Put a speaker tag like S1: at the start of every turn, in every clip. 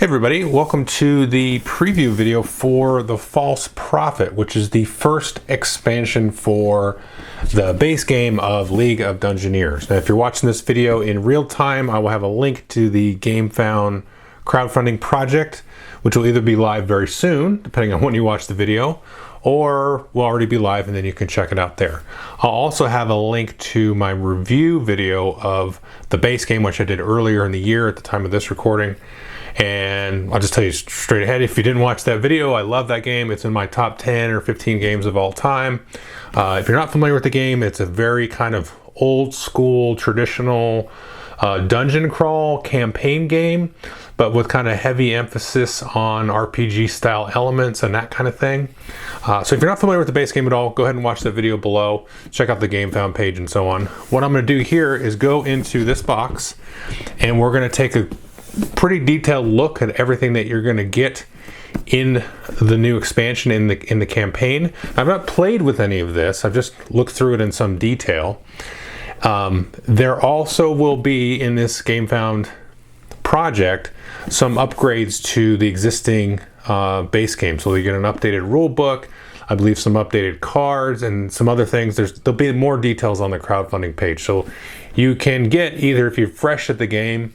S1: Hey everybody, welcome to the preview video for the False Prophet, which is the first expansion for the base game of League of Dungeoneers. Now if you're watching this video in real time, I will have a link to the GameFound crowdfunding project, which will either be live very soon, depending on when you watch the video, or will already be live and then you can check it out there. I'll also have a link to my review video of the base game, which I did earlier in the year at the time of this recording. And I'll just tell you straight ahead, if you didn't watch that video, I love that game. It's in my top 10 or 15 games of all time. If you're not familiar with the game, it's a very kind of old school, traditional dungeon crawl campaign game, but with kind of heavy emphasis on RPG style elements and that kind of thing. So if you're not familiar with the base game at all, go ahead and watch that video below. Check out the GameFound page and so on. What I'm going to do here is go into this box and we're going to take a pretty detailed look at everything that you're going to get in the new expansion in the campaign. I've not played with any of this. I've just looked through it in some detail. There also will be in this GameFound project some upgrades to the existing base game. So you get an updated rulebook, I believe some updated cards and some other things. There'll be more details on the crowdfunding page. So you can get either, if you're fresh at the game,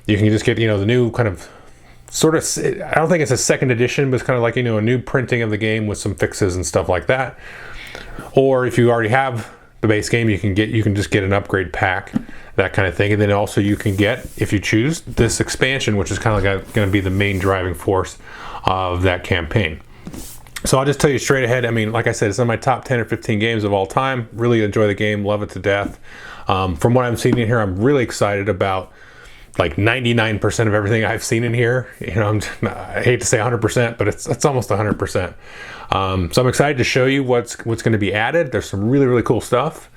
S1: you can just get, the new kind of sort of, I don't think it's a second edition, but it's kind of like, a new printing of the game with some fixes and stuff like that. Or if you already have the base game, you can just get an upgrade pack, that kind of thing. And then also you can get, if you choose, this expansion, which is kind of going to be the main driving force of that campaign. So I'll just tell you straight ahead. I mean, like I said, it's in my top 10 or 15 games of all time. Really enjoy the game, love it to death. From what I'm seeing in here, I'm really excited about like 99% of everything I've seen in here. I hate to say 100%, but it's almost 100%. So I'm excited to show you what's going to be added. There's some really, really cool stuff.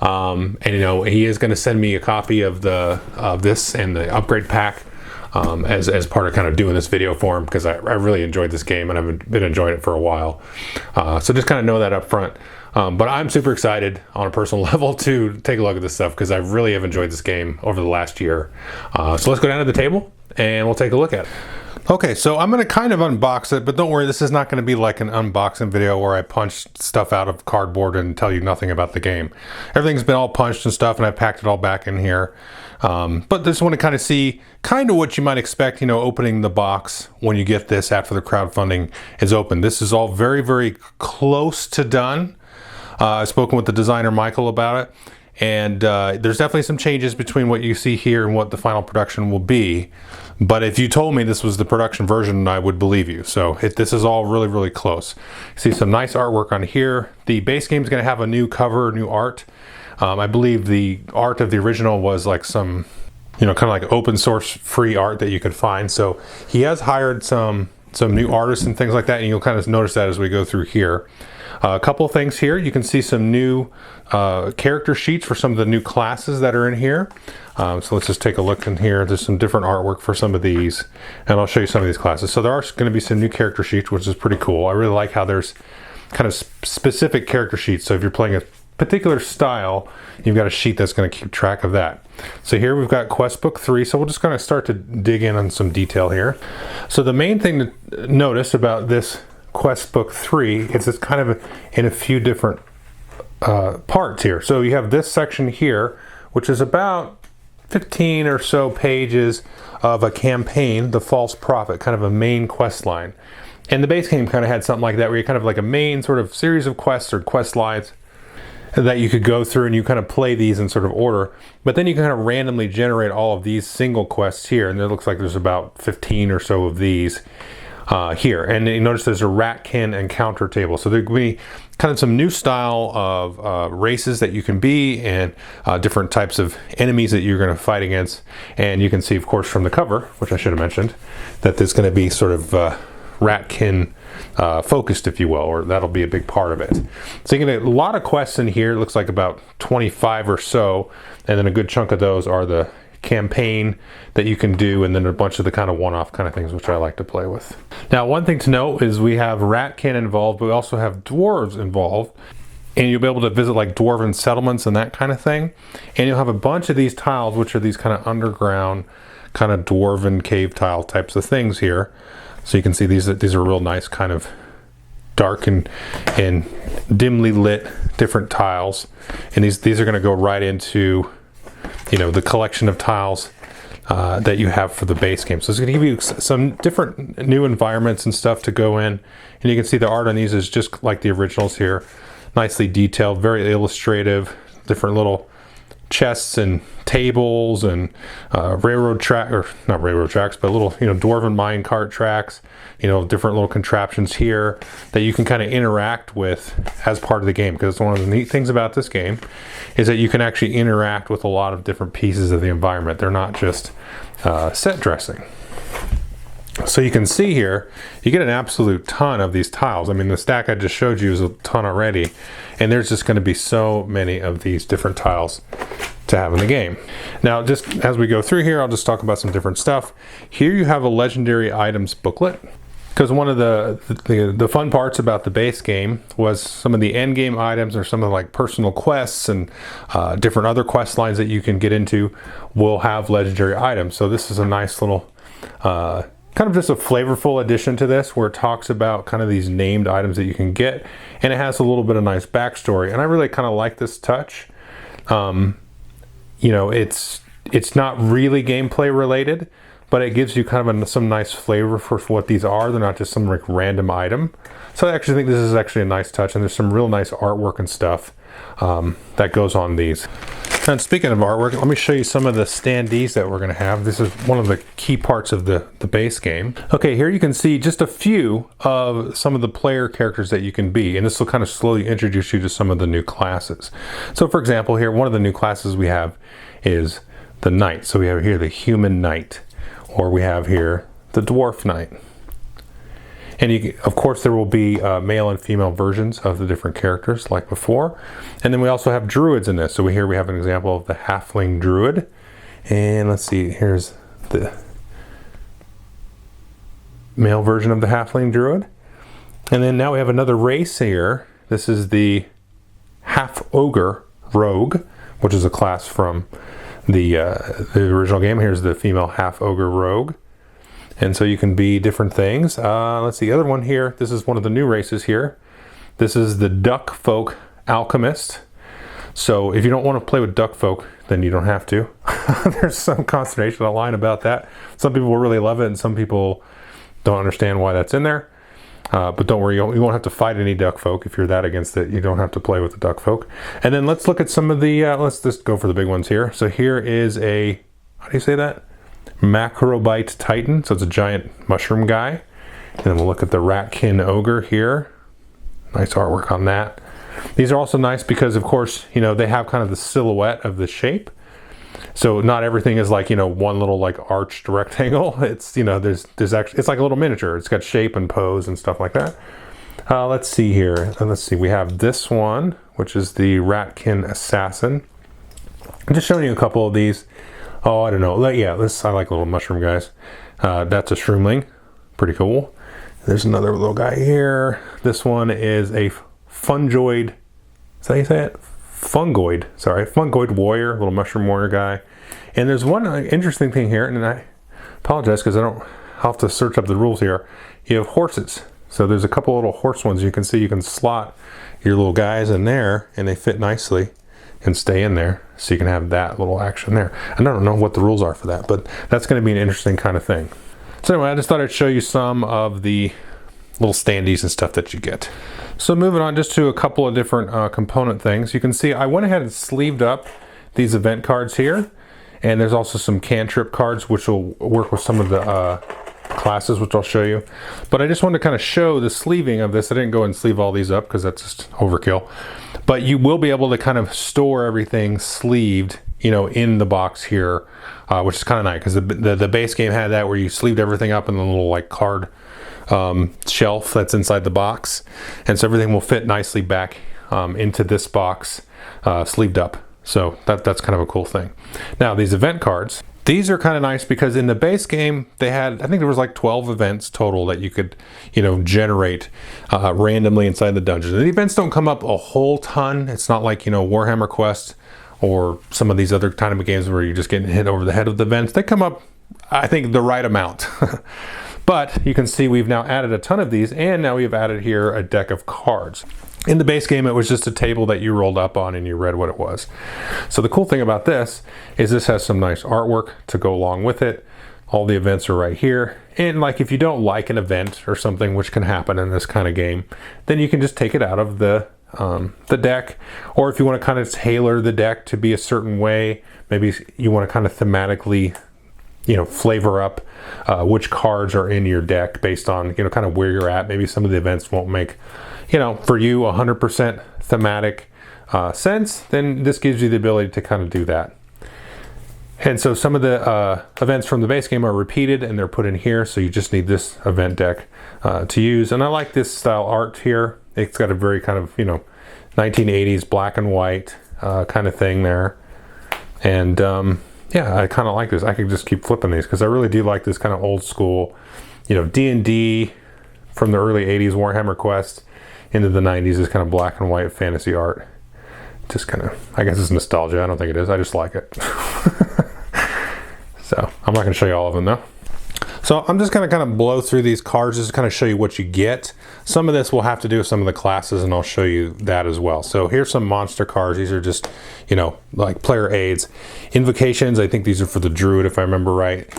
S1: And he is going to send me a copy of this and the upgrade pack as part of kind of doing this video for him, because I really enjoyed this game and I've been enjoying it for a while. So just kind of know that up front. But I'm super excited on a personal level to take a look at this stuff because I really have enjoyed this game over the last year. So let's go down to the table and we'll take a look at it. Okay, so I'm going to kind of unbox it, but don't worry, this is not going to be like an unboxing video where I punch stuff out of cardboard and tell you nothing about the game. Everything's been all punched and stuff, and I packed it all back in here. But just want to kind of see kind of what you might expect, opening the box when you get this after the crowdfunding is open. This is all very, very close to done. I've spoken with the designer Michael about it, and there's definitely some changes between what you see here and what the final production will be. But if you told me this was the production version, I would believe you. So this is all really, really close. You see some nice artwork on here. The base game is going to have a new cover, new art. I believe the art of the original was like some, kind of like open source free art that you could find. So he has hired some new artists and things like that, and you'll kind of notice that as we go through here. A couple of things here. You can see some new character sheets for some of the new classes that are in here. So let's just take a look in here. There's some different artwork for some of these, and I'll show you some of these classes. So there are going to be some new character sheets, which is pretty cool. I really like how there's kind of specific character sheets. So if you're playing a particular style, you've got a sheet that's going to keep track of that. So here we've got Quest Book 3, so we're just going to start to dig in on some detail here. So the main thing to notice about this Quest Book 3 is it's kind of in a few different parts here. So you have this section here, which is about 15 or so pages of a campaign, the False Prophet, kind of a main quest line. And the base game kind of had something like that, where you kind of like a main sort of series of quests or quest lines that you could go through, and you kind of play these in sort of order. But then you can kind of randomly generate all of these single quests here, and it looks like there's about 15 or so of these here. And you notice there's a ratkin encounter table. So there will be kind of some new style of races that you can be, and different types of enemies that you're going to fight against. And you can see, of course, from the cover, which I should have mentioned, that there's going to be sort of ratkin focused, if you will, or that'll be a big part of it. So you get a lot of quests in here. It looks like about 25 or so, and then a good chunk of those are the campaign that you can do, and then a bunch of the kind of one-off kind of things which I like to play with. Now, one thing to note is we have ratkin involved, but we also have dwarves involved, and you'll be able to visit like dwarven settlements and that kind of thing. And you'll have a bunch of these tiles, which are these kind of underground kind of dwarven cave tile types of things here. So you can see these are real nice kind of dark and dimly lit different tiles, and these are going to go right into, you know, the collection of tiles that you have for the base game. So it's going to give you some different new environments and stuff to go in, and you can see the art on these is just like the originals here, nicely detailed, very illustrative, different little chests and tables and railroad track, or not railroad tracks, but little, you know, dwarven mine cart tracks, you know, different little contraptions here that you can kind of interact with as part of the game. Because one of the neat things about this game is that you can actually interact with a lot of different pieces of the environment. They're not just set dressing. So you can see here, you get an absolute ton of these tiles. I mean, the stack I just showed you is a ton already, and there's just going to be so many of these different tiles to have in the game. Now, just as we go through here, I'll just talk about some different stuff. Here you have a legendary items booklet, because one of the fun parts about the base game was some of the end game items, or some of like personal quests and different other quest lines that you can get into will have legendary items. So this is a nice little kind of just a flavorful addition to this, where it talks about kind of these named items that you can get, and it has a little bit of nice backstory, and I really kind of like this touch. You know, it's not really gameplay related, but it gives you kind of some nice flavor for what these are. They're not just some like random item. So I actually think this is actually a nice touch, and there's some real nice artwork and stuff that goes on these. And speaking of artwork, let me show you some of the standees that we're going to have. This is one of the key parts of the base game. Okay, here you can see just a few of some of the player characters that you can be, and this will kind of slowly introduce you to some of the new classes. So for example, here, one of the new classes we have is the Knight. So we have here the Human Knight, or we have here the Dwarf Knight. And of course there will be male and female versions of the different characters like before. And then we also have druids in this. So here we have an example of the Halfling Druid. And let's see, here's the male version of the Halfling Druid. And then now we have another race here. This is the Half Ogre Rogue, which is a class from the original game. Here's the female Half Ogre Rogue. And so you can be different things. Let's see, the other one here, this is one of the new races here. This is the Duck Folk Alchemist. So if you don't want to play with Duck Folk, then you don't have to. There's some consternation online about that. Some people will really love it, and some people don't understand why that's in there. But don't worry, you won't have to fight any Duck Folk. If you're that against it, you don't have to play with the Duck Folk. And then let's look at some of the, let's just go for the big ones here. So here is a, how do you say that? Macrobite Titan, so it's a giant mushroom guy. And then we'll look at the Ratkin Ogre here. Nice artwork on that. These are also nice because, of course, you know, they have kind of the silhouette of the shape. So not everything is like, you know, one little like arched rectangle. It's, you know, there's actually, it's like a little miniature. It's got shape and pose and stuff like that. Let's see here. Let's see, we have this one, which is the Ratkin Assassin. I'm just showing you a couple of these. Oh, I don't know. Yeah, I like little mushroom guys. That's a Shroomling. Pretty cool. There's another little guy here. This one is a Fungoid. Is that how you say it? Fungoid. Sorry. Fungoid Warrior. Little mushroom warrior guy. And there's one interesting thing here, and I apologize because I'll have to search up the rules here. You have horses. So there's a couple little horse ones you can see. You can slot your little guys in there, and they fit nicely and stay in there, so you can have that little action there. And I don't know what the rules are for that, but that's going to be an interesting kind of thing. So anyway, I just thought I'd show you some of the little standees and stuff that you get. So moving on just to a couple of different component things. You can see I went ahead and sleeved up these event cards here, and there's also some cantrip cards which will work with some of the classes, which I'll show you. But I just wanted to kind of show the sleeving of this. I didn't go and sleeve all these up because that's just overkill. But you will be able to kind of store everything sleeved, you know, in the box here, which is kind of nice because the base game had that where you sleeved everything up in the little like card shelf that's inside the box, and so everything will fit nicely back into this box sleeved up. So that's kind of a cool thing. Now these event cards, these are kind of nice because in the base game they had, I think there was like 12 events total that you could, you know, generate randomly inside the dungeon. And the events don't come up a whole ton. It's not like, you know, Warhammer Quest or some of these other kind of games where you're just getting hit over the head with the events. They come up I think, the right amount. But you can see we've now added a ton of these, and now we've added here a deck of cards. In the base game, it was just a table that you rolled up on and you read what it was. So the cool thing about this is this has some nice artwork to go along with it. All the events are right here. And like, if you don't like an event or something, which can happen in this kind of game, then you can just take it out of the deck. Or if you want to kind of tailor the deck to be a certain way, maybe you want to kind of thematically, flavor up which cards are in your deck based on, kind of where you're at. Maybe some of the events won't make, for you 100% thematic sense, then this gives you the ability to kind of do that. And so some of the events from the base game are repeated and they're put in here, so you just need this event deck to use. And I like this style art here. It's got a very kind of, 1980s black and white kind of thing there. And yeah, I kind of like this. I could just keep flipping these because I really do like this kind of old school, D&D from the early 80s, Warhammer Quest into the 90s, is kind of black and white fantasy art. Just kind of, I guess it's nostalgia. I don't think it is. I just like it. So I'm not going to show you all of them though. So I'm just going to kind of blow through these cards just to kind of show you what you get. Some of this will have to do with some of the classes, and I'll show you that as well. So here's some monster cards. These are just, like player aids. Invocations, I think these are for the druid if I remember right.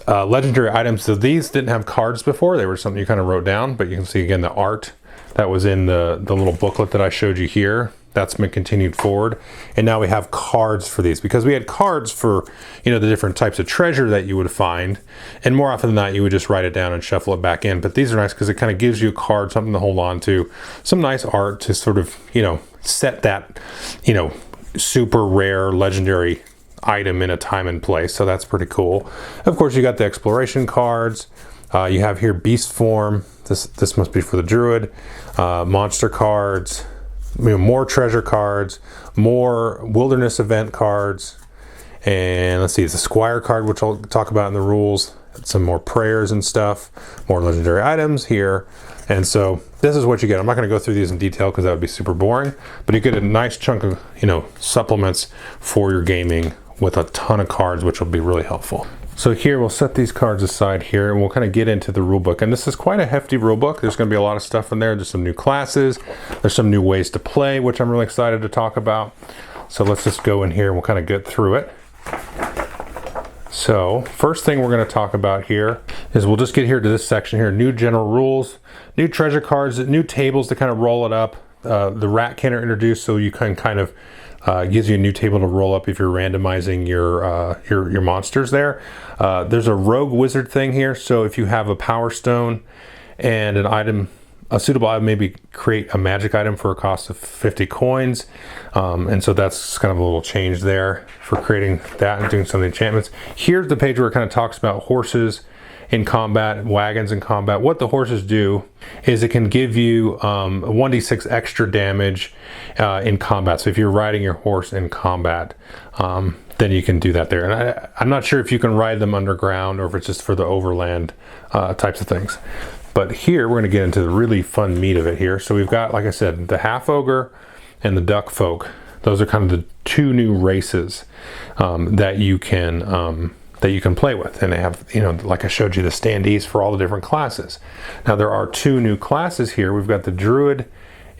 S1: Legendary items, so these didn't have cards before. They were something you kind of wrote down, but you can see again the art that was in the little booklet that I showed you here. That's been continued forward, and now we have cards for these, because we had cards for the different types of treasure that you would find, and more often than not you would just write it down and shuffle it back in. But these are nice because it kind of gives you a card, something to hold on to, some nice art to sort of set that super rare legendary item in a time and place. So that's pretty cool. Of course, you got the exploration cards. You have here beast form. This must be for the druid. Monster cards. More treasure cards, more wilderness event cards, and let's see, it's a squire card, which I'll talk about in the rules. Some more prayers and stuff, more legendary items here. And so this is what you get. I'm not going to go through these in detail because that would be super boring, but you get a nice chunk of supplements for your gaming with a ton of cards, which will be really helpful. So here we'll set these cards aside here, and we'll kind of get into the rule book. And this is quite a hefty rule book. There's going to be a lot of stuff in there. There's some new classes. There's some new ways to play, which I'm really excited to talk about. So let's just go in here and we'll kind of get through it. So first thing we're going to talk about here is we'll just get here to this section here. New general rules, new treasure cards, new tables to kind of roll it up. The rat can are introduced, so you can kind of gives you a new table to roll up if you're randomizing your monsters there. There's a rogue wizard thing here, so if you have a power stone and an item, a suitable item, maybe create a magic item for a cost of 50 coins. And so that's kind of a little change there for creating that and doing some of the enchantments. Here's the page where it kind of talks about horses in combat, wagons in combat. What the horses do is it can give you 1d6 extra damage in combat. So if you're riding your horse in combat, then you can do that there. And I'm not sure if you can ride them underground or if it's just for the overland types of things. But here we're going to get into the really fun meat of it here. So we've got, like I said, the half ogre and the duck folk. Those are kind of the two new races that you can play with, and they have, like I showed you, the standees for all the different classes. Now there are two new classes here. We've got the druid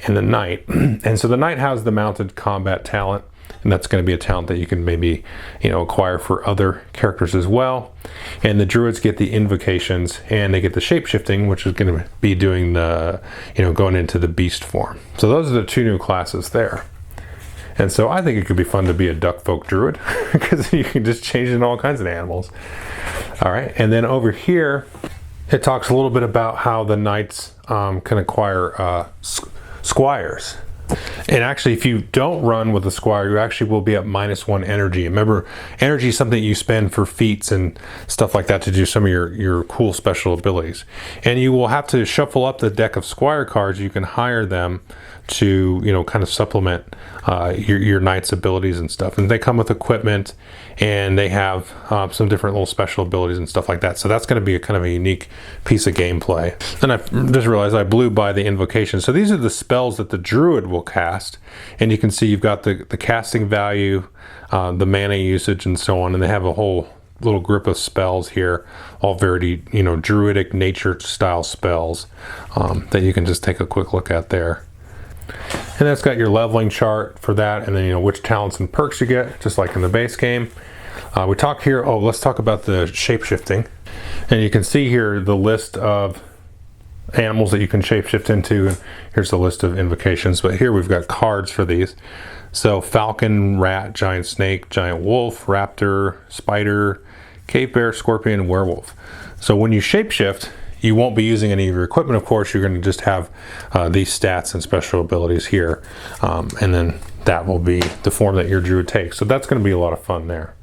S1: and the knight, and so the knight has the mounted combat talent, and that's going to be a talent that you can maybe acquire for other characters as well. And the druids get the invocations, and they get the shape-shifting, which is going to be doing the going into the beast form. So those are the two new classes there. And so I think it could be fun to be a duck folk druid because you can just change into all kinds of animals. All right, and then over here, it talks a little bit about how the knights can acquire squires. And actually, if you don't run with a squire, you actually will be at -1 energy. Remember, energy is something you spend for feats and stuff like that to do some of your cool special abilities. And you will have to shuffle up the deck of squire cards. You can hire them to kind of supplement your knight's abilities and stuff. And they come with equipment, and they have some different little special abilities and stuff like that. So that's going to be a kind of a unique piece of gameplay. And I just realized I blew by the invocation. So these are the spells that the druid will cast, and you can see you've got the casting value, the mana usage, and so on. And they have a whole little group of spells here, all very, you know, druidic nature style spells that you can just take a quick look at there. And that's got your leveling chart for that, and then, you know, which talents and perks you get, just like in the base game. We talk here, let's talk about the shape-shifting. And you can see here the list of animals that you can shapeshift into, and here's the list of invocations, but here we've got cards for these. So falcon, rat, giant snake, giant wolf, raptor, spider, cave bear, scorpion, werewolf. So when you shapeshift, you won't be using any of your equipment, of course. You're going to just have these stats and special abilities here, and then that will be the form that your druid takes. So that's going to be a lot of fun there.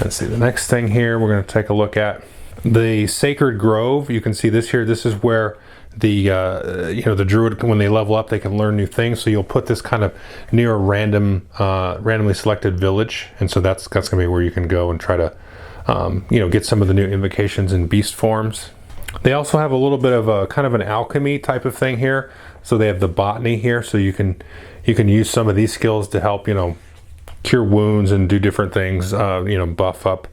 S1: Let's see, the next thing here we're going to take a look at the Sacred Grove. You can see this here. This is where the you know, the druid, when they level up, they can learn new things. So you'll put this kind of near a randomly selected village, and so that's going to be where you can go and try to you know, get some of the new invocations and beast forms. They also have a little bit of a kind of an alchemy type of thing here. So they have the botany here, so you can use some of these skills to help, you know, cure wounds and do different things, you know, buff up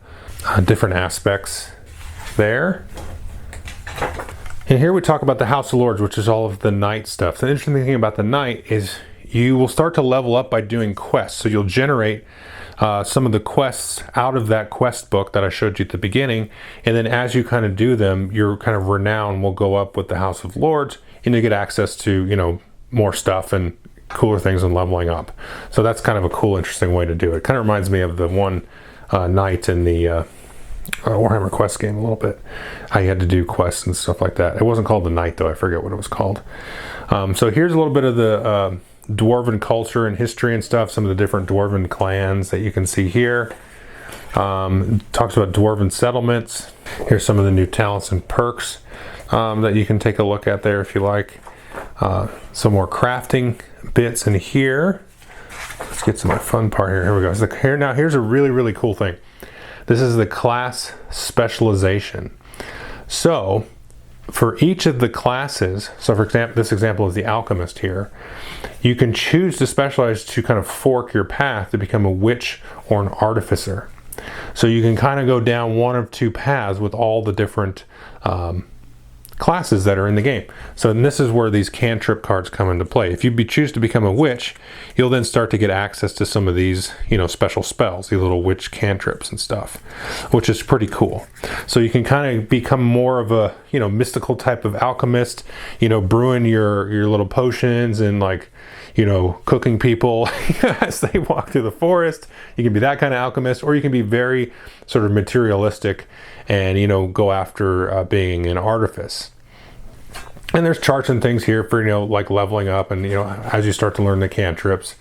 S1: different aspects there. And here we talk about the House of Lords, which is all of the knight stuff. The interesting thing about the knight is you will start to level up by doing quests. So you'll generate some of the quests out of that quest book that I showed you at the beginning, and then as you kind of do them, your kind of renown will go up with the House of Lords, and you get access to, you know, more stuff and cooler things and leveling up. So that's kind of a cool, interesting way to do it. It kind of reminds me of the one knight in the Warhammer Quest game a little bit. How you had to do quests and stuff like that. It wasn't called the Knight though, I forget what it was called. So here's a little bit of the dwarven culture and history and stuff, some of the different dwarven clans that you can see here. Talks about dwarven settlements. Here's some of the new talents and perks that you can take a look at there if you like. Some more crafting bits in here. Let's get to my fun part here. Here we go. So here's a really, really cool thing. This is the class specialization. So for each of the classes, so for example, this example is the alchemist here, you can choose to specialize to kind of fork your path to become a witch or an artificer. So you can kind of go down one of two paths with all the different classes that are in the game. So this is where these cantrip cards come into play. If you choose to become a witch, you'll then start to get access to some of these, you know, special spells, these little witch cantrips and stuff, which is pretty cool. So you can kind of become more of a, you know, mystical type of alchemist, you know, brewing your little potions and, like, you know, cooking people as they walk through the forest. You can be that kind of alchemist, or you can be very sort of materialistic and, you know, go after being an artifice. And there's charts and things here for, you know, like leveling up and, you know, as you start to learn the cantrips.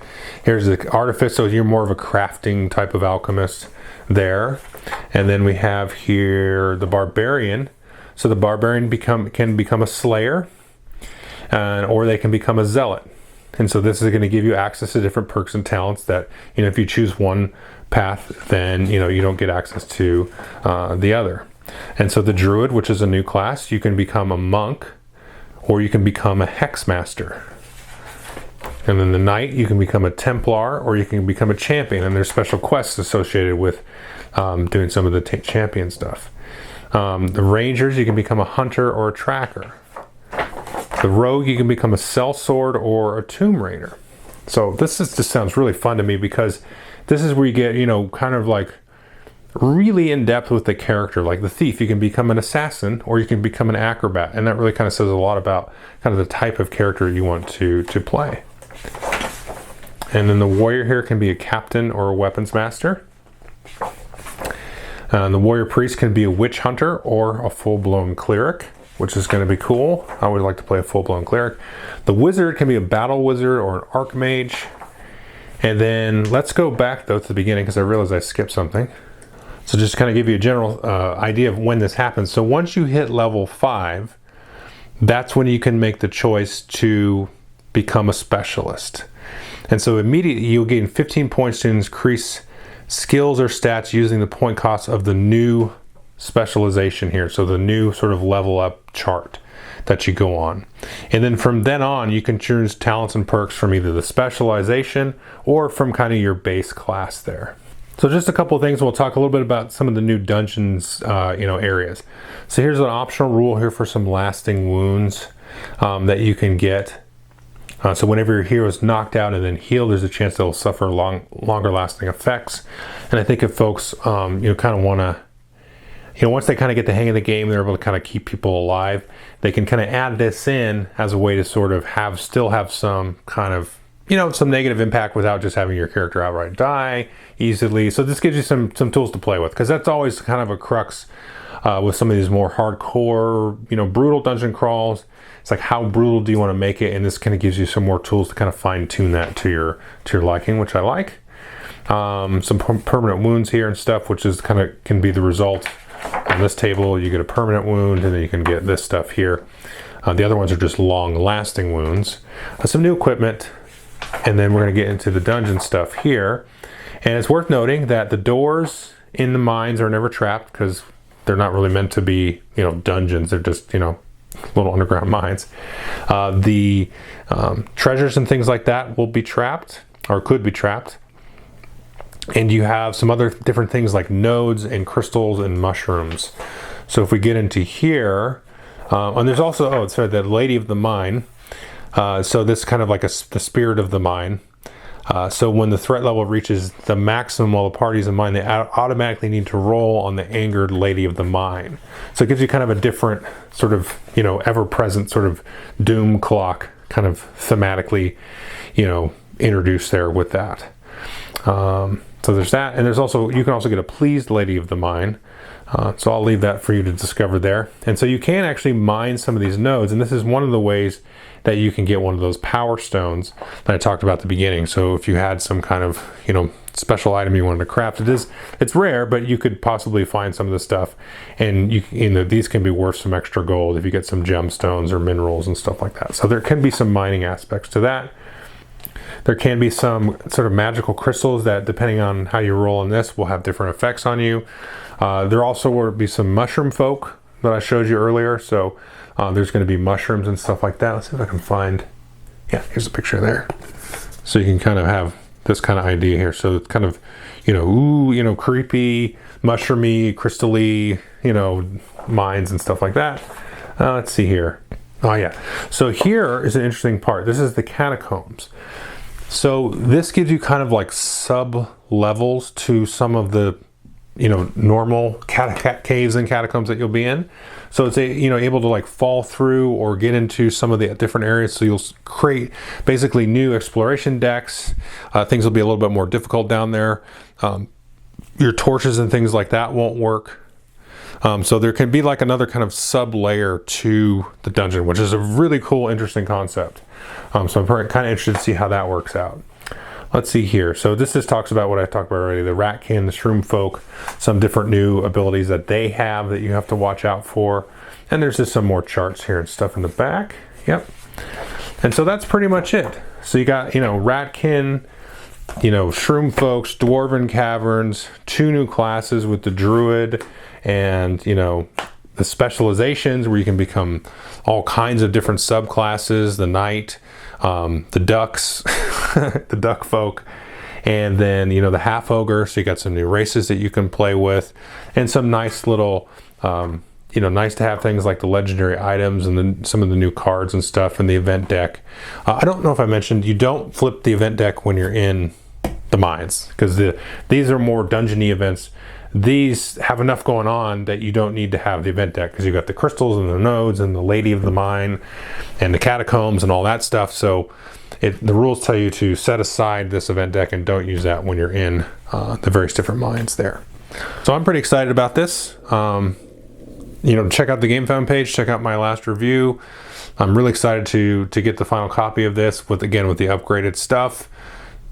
S1: Here's the artifice, so you're more of a crafting type of alchemist there. And then we have here the barbarian. So the barbarian can become a slayer, or they can become a zealot. And so this is going to give you access to different perks and talents that, you know, if you choose one path, then, you know, you don't get access to the other. And so the druid, which is a new class, you can become a monk, or you can become a hex master. And then the knight, you can become a templar, or you can become a champion, and there's special quests associated with doing some of the champion stuff. The rangers, you can become a hunter or a tracker. The rogue, you can become a sellsword or a tomb raider. So this just sounds really fun to me, because this is where you get, you know, kind of like really in depth with the character. Like the thief, you can become an assassin, or you can become an acrobat, and that really kind of says a lot about kind of the type of character you want to play. And then the warrior here can be a captain or a weapons master. The warrior priest can be a witch hunter or a full-blown cleric, which is going to be cool. I would like to play a full-blown cleric. The wizard can be a battle wizard or an archmage. And then let's go back though to the beginning, because I realized I skipped something. So just to kind of give you a general idea of when this happens. So once you hit level 5, that's when you can make the choice to become a specialist. And so immediately you'll gain 15 points to increase skills or stats using the point cost of the new specialization here. So the new sort of level up chart that you go on. And then from then on, you can choose talents and perks from either the specialization or from kind of your base class there. So just a couple of things. We'll talk a little bit about some of the new dungeons, areas. So here's an optional rule here for some lasting wounds that you can get. So whenever your hero is knocked out and then healed, there's a chance they'll suffer longer lasting effects. And I think if folks, kind of want to, once they kind of get the hang of the game, they're able to kind of keep people alive. They can kind of add this in as a way to sort of still have some kind of, some negative impact without just having your character outright die easily. So this gives you some tools to play with, because that's always kind of a crux with some of these more hardcore, brutal dungeon crawls. It's like, how brutal do you want to make it? And this kind of gives you some more tools to kind of fine tune that to your liking, which I like. Some permanent wounds here and stuff, which is can be the result. On this table, you get a permanent wound, and then you can get this stuff here. The other ones are just long-lasting wounds. Some new equipment. And then we're going to get into the dungeon stuff here. And it's worth noting that the doors in the mines are never trapped, because they're not really meant to be, dungeons. They're just, little underground mines. The treasures and things like that will be trapped, or could be trapped. And you have some other different things like nodes and crystals and mushrooms. So if we get into here, and there's also, the Lady of the Mine. So this is kind of like the spirit of the mine. So when the threat level reaches the maximum while the party's in mine, they automatically need to roll on the angered Lady of the Mine. So it gives you kind of a different sort of, ever-present sort of doom clock kind of thematically, introduced there with that. So there's that. And you can also get a pleased Lady of the Mine. So I'll leave that for you to discover there. And so you can actually mine some of these nodes, and this is one of the ways that you can get one of those power stones that I talked about at the beginning. So if you had some kind of, special item you wanted to craft, it's rare, but you could possibly find some of this stuff, and these can be worth some extra gold if you get some gemstones or minerals and stuff like that. So there can be some mining aspects to that. There can be some sort of magical crystals that, depending on how you roll in this, will have different effects on you. There also will be some mushroom folk that I showed you earlier. So there's going to be mushrooms and stuff like that. Let's see if I can find, here's a picture there. So you can kind of have this kind of idea here. So it's kind of, creepy, mushroomy, crystally, mines and stuff like that. Let's see here. Oh yeah. So here is an interesting part. This is the Catacombs. So this gives you kind of like sub levels to some of the, normal caves and catacombs that you'll be in. So it's able to like fall through or get into some of the different areas. So you'll create basically new exploration decks. Things will be a little bit more difficult down there. Your torches and things like that won't work. So there can be like another kind of sub layer to the dungeon, which is a really cool, interesting concept. So I'm kind of interested to see how that works out. Let's see here. So this just talks about what I talked about already, the Ratkin, the Shroom Folk, some different new abilities that they have that you have to watch out for. And there's just some more charts here and stuff in the back. Yep. And so that's pretty much it. So you got, Ratkin, Shroom Folks, Dwarven Caverns, 2 new classes with the Druid, and, the specializations where you can become all kinds of different subclasses, the Knight, the Ducks, the Duck Folk, and then, the Half Ogre. So you got some new races that you can play with, and some nice little, nice to have things like the legendary items and then some of the new cards and stuff in the event deck. I don't know if I mentioned, you don't flip the event deck when you're in the mines, because these are more dungeony events. These have enough going on that you don't need to have the event deck, because you've got the crystals and the nodes and the Lady of the Mine and the Catacombs and all that stuff. So the rules tell you to set aside this event deck and don't use that when you're in the various different mines there. So I'm pretty excited about this. Check out the Game Found page, check out my last review. I'm really excited to get the final copy of this with the upgraded stuff.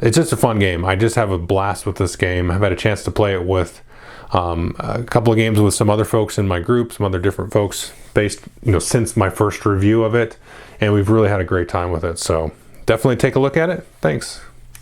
S1: It's just a fun game. I just have a blast with this game. I've had a chance to play it with a couple of games with some other folks in my group, some other different folks based, since my first review of it, and we've really had a great time with it. So definitely take a look at it. Thanks.